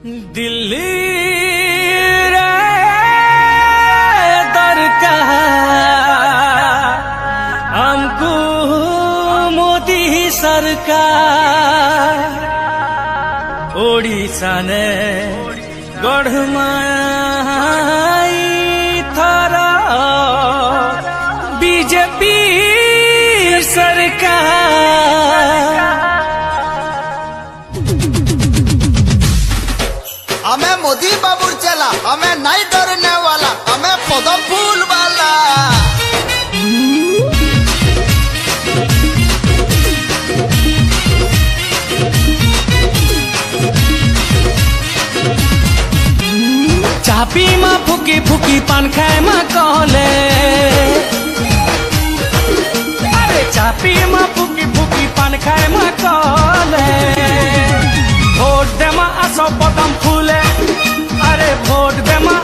दिल्ली रे दरकार हमको मोदी सरकार ओडिशा ने गढ़माई थारा बीजेपी सरकार। हमें मोदी बाबू चला, हमें नहीं डरने वाला, हमें पदम फूल वाला। चापी माँ फुकी फुकी पान खाए माँ कहले, अरे चापी माँ फुकी फुकी पान खाए माँ कहले, वोट दे माँ आसो पदम फूले, अरे वोट दे माँ